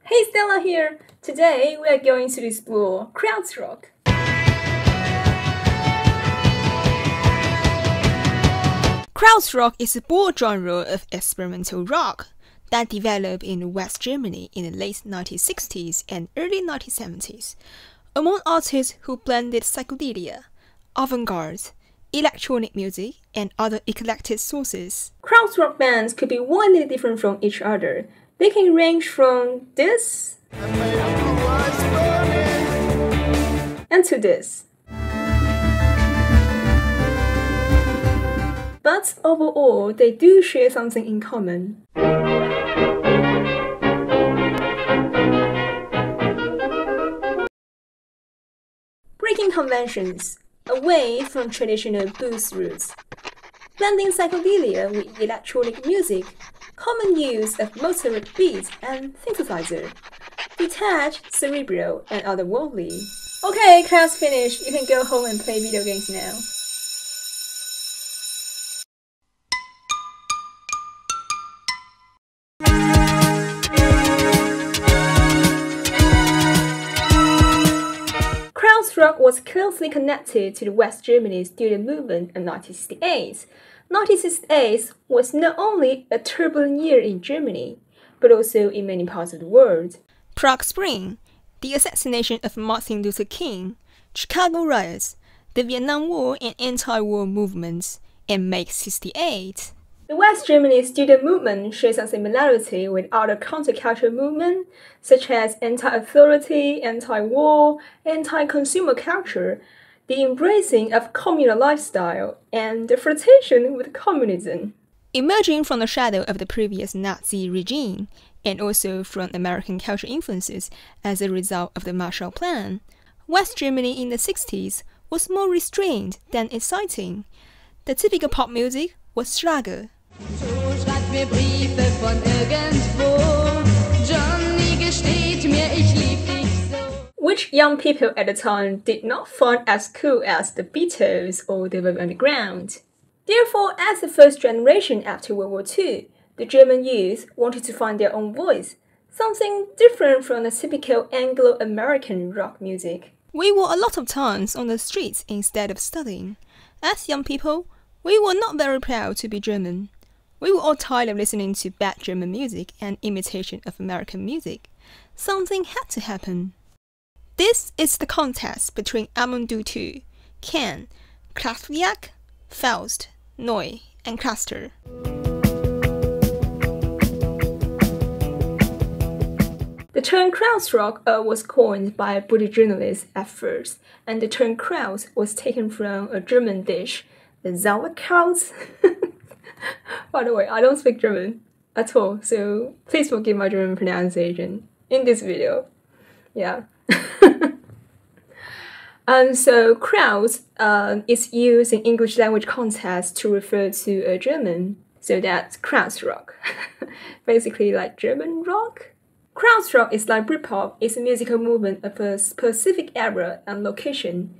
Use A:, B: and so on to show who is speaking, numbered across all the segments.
A: Hey, Stella here! Today we are going to explore Krautrock.
B: Krautrock is a broad genre of experimental rock that developed in West Germany in the late 1960s and early 1970s, among artists who blended psychedelia, avant-garde, electronic music, and other eclectic sources.
A: Krautrock bands could be widely different from each other. They can range from this and to this. But overall, they do share something in common. Breaking conventions, away from traditional blues roots. Blending psychedelia with electronic music, common use of Mozart beats and synthesizer, detached, cerebral, and otherworldly. Okay, class finished. You can go home and play video games now. Krautrock was closely connected to the West Germany student movement in 1968. 1968 was not only a turbulent year in Germany, but also in many parts of the world.
B: Prague Spring, the assassination of Martin Luther King, Chicago riots, the Vietnam War and anti-war movements, and May 68.
A: The West Germany student movement shares a similarity with other counterculture movements, such as anti-authority, anti-war, anti-consumer culture, the embracing of communal lifestyle, and the flirtation with communism.
B: Emerging from the shadow of the previous Nazi regime, and also from American culture influences as a result of the Marshall Plan, West Germany in the 60s was more restrained than exciting. The typical pop music was Schlager.
A: Which young people at the time did not find as cool as the Beatles or the Velvet Underground. Therefore, as the first generation after World War II, the German youth wanted to find their own voice, something different from the typical Anglo-American rock music.
B: We were a lot of times on the streets instead of studying. As young people, we were not very proud to be German. We were all tired of listening to bad German music and imitation of American music. Something had to happen. This is the contest between Amon Düül II, Can, Kraftwerk, Faust, Neu, and Kluster.
A: The term Krautrock was coined by a British journalist at first, and the term Kraus was taken from a German dish, the Sauerkraut. By the way, I don't speak German at all, so please forgive my German pronunciation in this video. Yeah. So Kraut is used in English language context to refer to a German, so that's Krautrock. Basically like German rock. Krautrock is like Britpop, it's a musical movement of a specific era and location.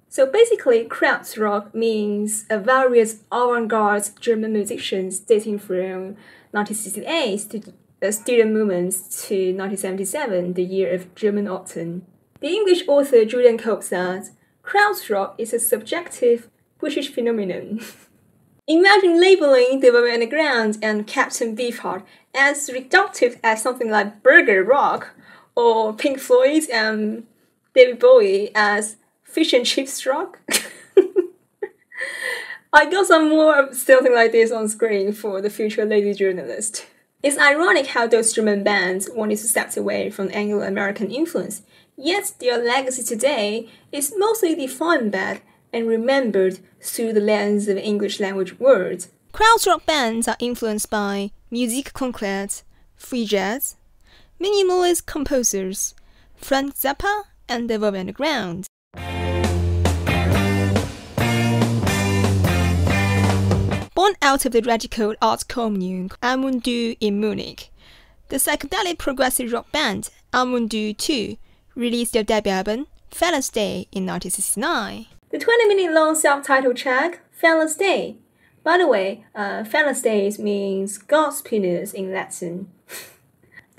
A: So basically, Krautrock means various avant-garde German musicians dating from 1968 to the student movements to 1977, the year of German autumn. The English author Julian Cope said, Krautrock is a subjective British phenomenon. Imagine labeling the Velvet Underground and Captain Beefheart as reductive as something like Burger Rock, or Pink Floyd and David Bowie as Fish and Chips rock. I got some more of something like this on screen for the future lady journalist. It's ironic how those German bands wanted to step away from Anglo-American influence, yet their legacy today is mostly defined back and remembered through the lens of English language words.
B: Krautrock bands are influenced by musik concrète, free jazz, minimalist composers, Frank Zappa, and the Velvet Underground. Born out of the radical art commune Amon Düül in Munich, the psychedelic progressive rock band Amon Düül II released their debut album, Fella's Day, in 1969.
A: The 20-minute long self-titled track, Fella's Day. By the way, Fella's Day means God's penis in Latin.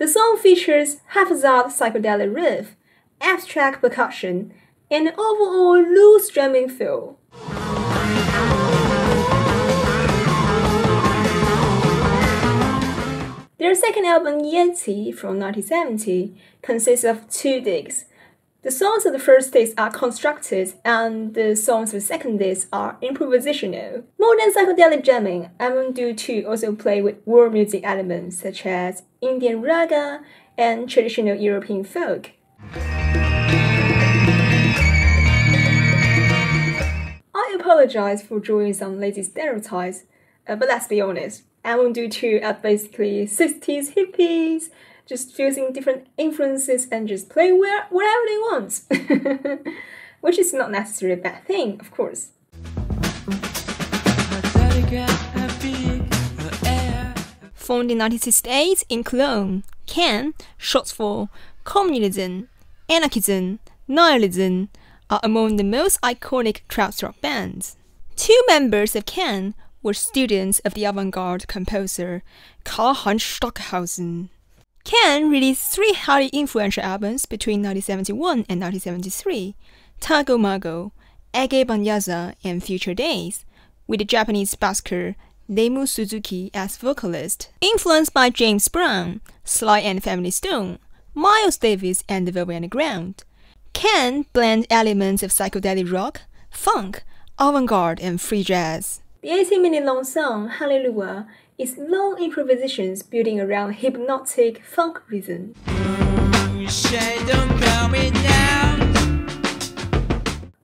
A: The song features haphazard psychedelic riff, abstract percussion, and an overall loose drumming feel. Their second album, Yeti, from 1970, consists of 2 discs. The songs of the first disc are constructed, and the songs of the second disc are improvisational. More than psychedelic jamming, Amon Düül II also played with world music elements such as Indian raga and traditional European folk. I apologize for drawing some lazy stereotypes, but let's be honest, Amon Düül II are basically 60s hippies, just fusing different influences and just play whatever they want. Which is not necessarily a bad thing, of course.
B: Formed in 1968 in Cologne, Can, short for Communism, Anarchism, Nihilism, are among the most iconic krautrock bands. 2 members of Can were students of the avant-garde composer Karl-Heinz Stockhausen. Can released 3 highly influential albums between 1971 and 1973, Tago Mago, Ege Banyaza, and Future Days, with the Japanese busker Reimu Suzuki as vocalist. Influenced by James Brown, Sly and Family Stone, Miles Davis, and the Velvet Underground, Can blend elements of psychedelic rock, funk, avant-garde, and free jazz.
A: The 18-minute-long song, Hallelujah, is long improvisations building around hypnotic funk rhythm.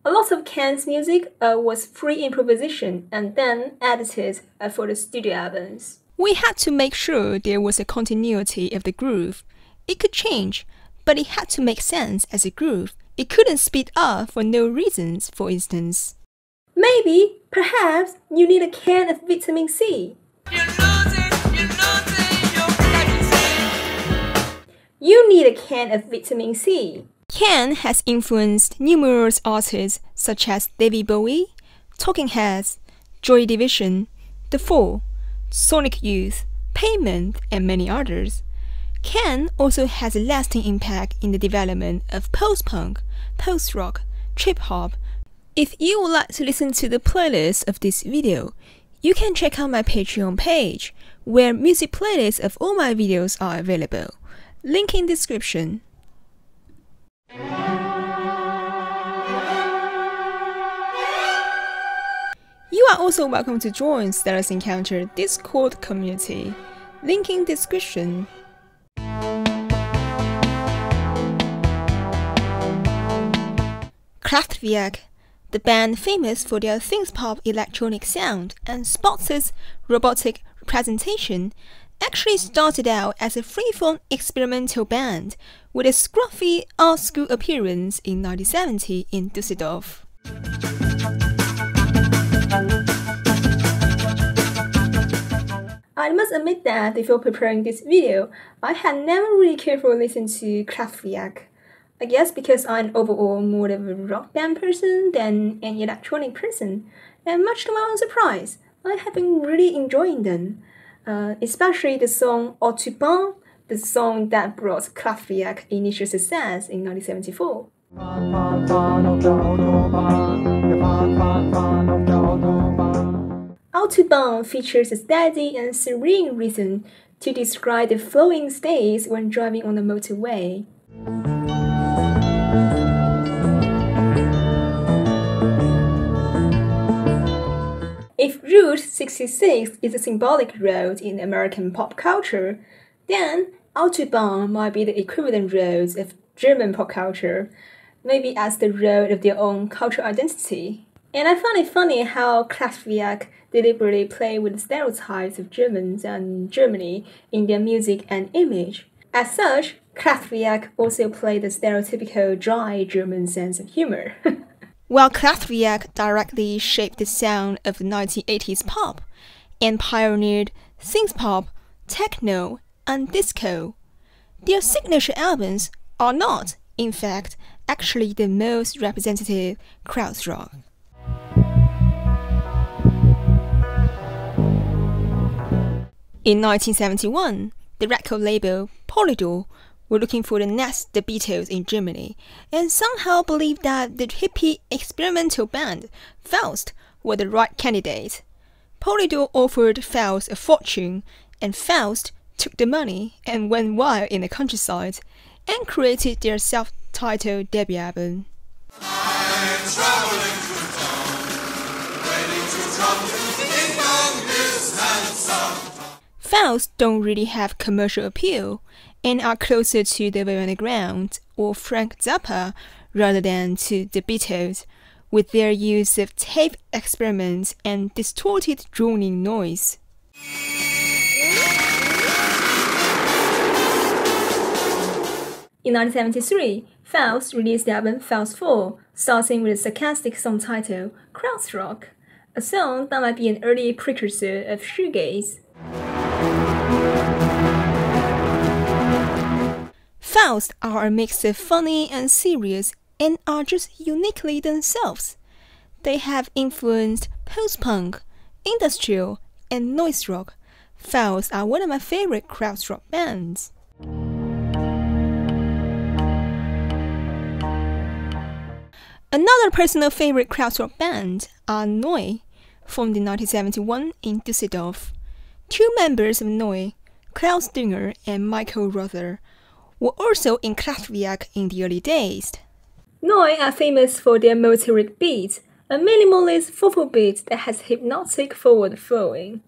A: A lot of Can's music was free improvisation and then edited for the studio albums.
B: We had to make sure there was a continuity of the groove. It could change, but it had to make sense as a groove. It couldn't speed up for no reasons, for instance.
A: Maybe, perhaps, you need a can of vitamin C. You need a can of vitamin C.
B: Can has influenced numerous artists such as David Bowie, Talking Heads, Joy Division, The Fall, Sonic Youth, Pavement, and many others. Can also has a lasting impact in the development of post-punk, post-rock, trip-hop. If you would like to listen to the playlist of this video, you can check out my Patreon page, where music playlists of all my videos are available. Link in description. You are also welcome to join Stellar's Encounter Discord community. Link in description. Kraftwerk, the band famous for their synth-pop electronic sound and Spots' robotic representation, actually started out as a free-form experimental band with a scruffy art school appearance in 1970 in Düsseldorf.
A: I must admit that before preparing this video, I had never really carefully listened to Kraftwerk. I guess because I'm overall more of a rock band person than an electronic person, and much to my own surprise, I have been really enjoying them. Especially the song Autobahn, the song that brought Kraftwerk initial success in 1974. Autobahn features a steady and serene rhythm to describe the flowing states when driving on the motorway. If Route 66 is a symbolic road in American pop culture, then Autobahn might be the equivalent road of German pop culture, maybe as the road of their own cultural identity. And I find it funny how Kraftwerk deliberately play with the stereotypes of Germans and Germany in their music and image. As such, Kraftwerk also play the stereotypical dry German sense of humor.
B: While Kraftwerk directly shaped the sound of the 1980s pop and pioneered synth-pop, techno, and disco, their signature albums are not, in fact, actually the most representative krautrock. In 1971, the record label Polydor were looking for the next The Beatles in Germany, and somehow believed that the hippie experimental band Faust were the right candidate. Polydor offered Faust a fortune, and Faust took the money and went wild in the countryside, and created their self-titled debut album.
C: I'm traveling through town, waiting to drop in on this handsome.
B: Faust don't really have commercial appeal, and are closer to the Velvet Underground or Frank Zappa rather than to the Beatles, with their use of tape experiments and distorted droning noise.
A: In 1973, Faust released the album Faust 4, starting with a sarcastic song titled Krautrock, a song that might be an early precursor of shoegaze.
B: Faust are a mix of funny and serious and are just uniquely themselves. They have influenced post-punk, industrial, and noise rock. Faust are one of my favorite krautrock bands. Another personal favorite krautrock band are Neu, formed in 1971 in Düsseldorf. Two members of Neu, Klaus and Michael Rother, were also in Kraftwerk in the early days.
A: Neu are famous for their motoric beat, a minimalist 4/4 beat that has hypnotic forward flowing.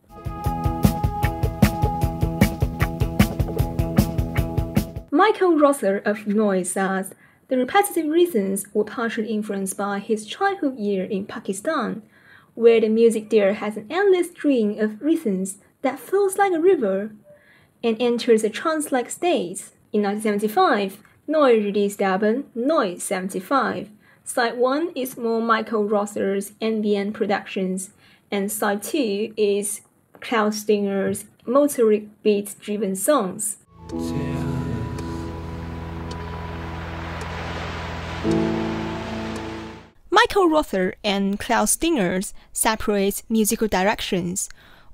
A: Michael Rother of Neu says the repetitive rhythms were partially influenced by his childhood year in Pakistan, where the music there has an endless string of rhythms that flows like a river and enters a trance-like state. In 1975, Neu released the album Neu 75. Side 1 is more Michael Rother's ambient productions, and Side 2 is Klaus Dinger's motoric beat-driven songs.
B: Michael Rother and Klaus Dinger's separate musical directions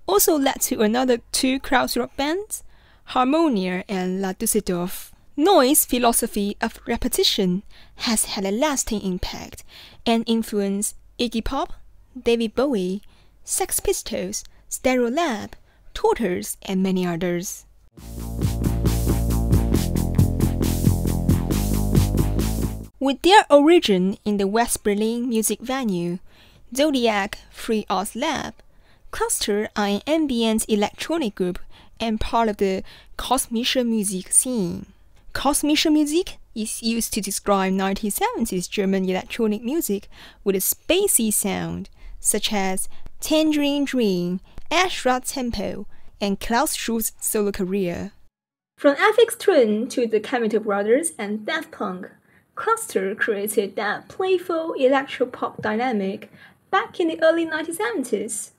B: also led to another two krautrock bands, Harmonia and La Düsseldorf. Neu's philosophy of repetition has had a lasting impact and influenced Iggy Pop, David Bowie, Sex Pistols, Stereolab, Tortoise, and many others. With their origin in the West Berlin music venue, Zodiak, Free Art Lab, Kluster are an ambient electronic group and part of the Kosmische music scene. Kosmische music is used to describe 1970s German electronic music with a spacey sound, such as Tangerine Dream, Ashra Tempel, and Klaus Schulze's solo career.
A: From Aphex Twin to the Chemical Brothers and Daft Punk, Kluster created that playful electro-pop dynamic back in the early 1970s.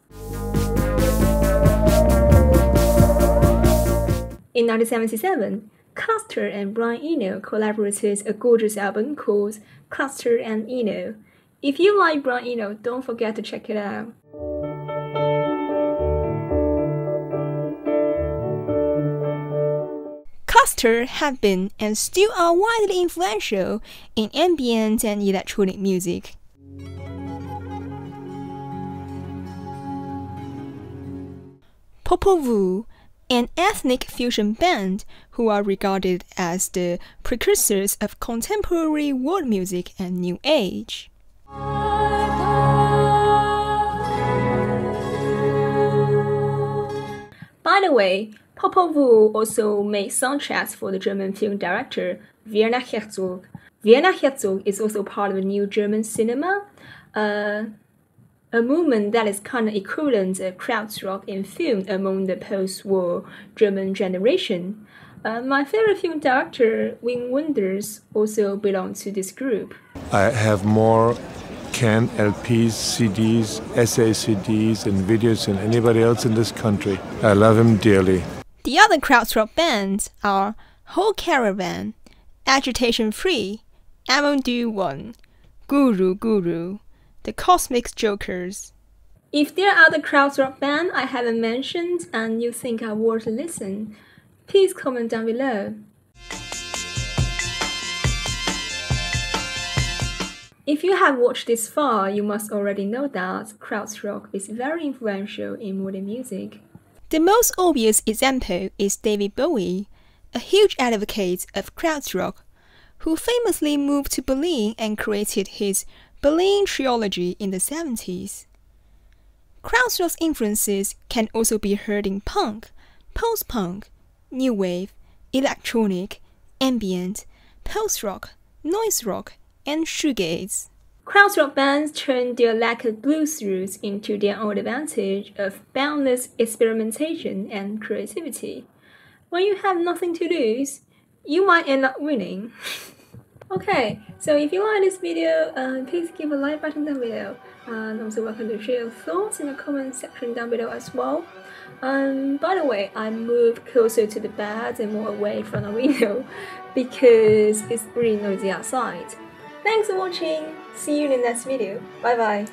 A: In 1977, Kluster and Brian Eno collaborated a gorgeous album called Kluster and Eno. If you like Brian Eno, don't forget to check it out.
B: Kluster have been and still are widely influential in ambient and electronic music. Popol, an ethnic fusion band who are regarded as the precursors of contemporary world music and New Age.
A: By the way, Popol also made soundtracks for the German film director Werner Herzog. Werner Herzog is also part of the new German cinema, a movement that is kind of equivalent of krautrock in film among the post-war German generation. My favorite film director, Wim Wenders, also belongs to this group.
D: I have more canned LPs, CDs, SACDs, and videos than anybody else in this country. I love him dearly.
B: The other krautrock bands are Whole Caravan, Agitation Free, Amon Düül I, Guru, the Cosmic Jokers.
A: If there are other krautrock bands I haven't mentioned and you think are worth a listen, Please comment down below. If you have watched this far, you must already know that Krautrock is very influential in modern music.
B: The most obvious example is David Bowie, a huge advocate of Krautrock, who famously moved to Berlin and created his Berlin Trilogy in the 70s. Krautrock's influences can also be heard in punk, post-punk, new wave, electronic, ambient, post-rock, noise rock, and shoegaze.
A: Krautrock bands turned their lack of blues roots into their own advantage of boundless experimentation and creativity. When you have nothing to lose, you might end up winning. Okay, so if you like this video, please give a like button down below, and also welcome to share your thoughts in the comment section down below as well. By the way, I moved closer to the bed and more away from the window because it's really noisy outside. Thanks for watching, see you in the next video, bye bye.